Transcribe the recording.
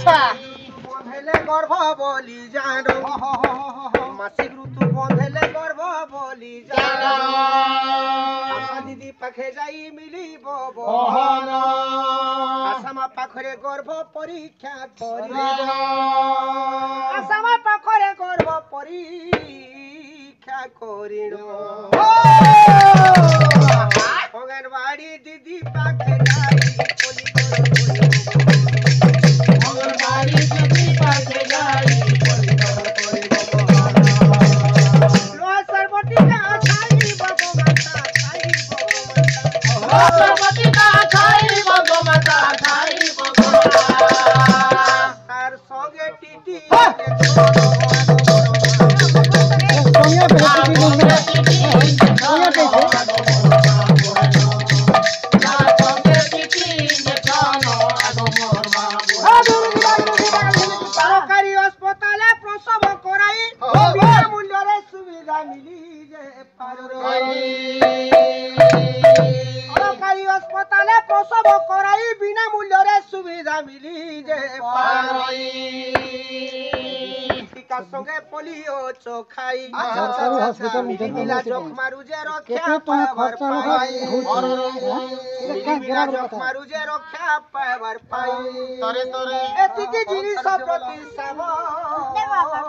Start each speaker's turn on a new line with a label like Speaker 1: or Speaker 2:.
Speaker 1: আচ্ছা
Speaker 2: বন্ধেলে গর্ভ বলি জানো মাসিক ঋতু বন্ধেলে গর্ভ বলি জানো আশা দিদি পাখে যাই মিলিব বহন আশা মা পাখরে গর্ভ পরীক্ষা করিব আশা মা পাখরে গর্ভ পরীক্ষা করিব অঙ্গনবাড়ি দিদি পাখে যাই বলি অঙ্গনবাড়ি দিদি পাখে যাই বলি লোয়া সরবটিকা খাইব গো মাতা খাইব গো মাতা লোয়া সরবটিকা খাইব গো মাতা খাইব গো মাতা তার সঙ্গে টিটি সরকারি হাসপাতালে প্রসব করাই বিনামূল্যে সুবিধা মিলি যে সরকারি হাসপাতালে প্রসব করাই বিনামূল্যে সুবিধা মিলি যে টিকার সঙ্গে পোলিও চোখাই মিলিমিলা জখমারু যে রক্ষা পাইবার পাই মিলিমিলা জখমারু যে রক্ষা পাইবার পাই তরে তরে এতিকি জিনিস প্রতি সাবধান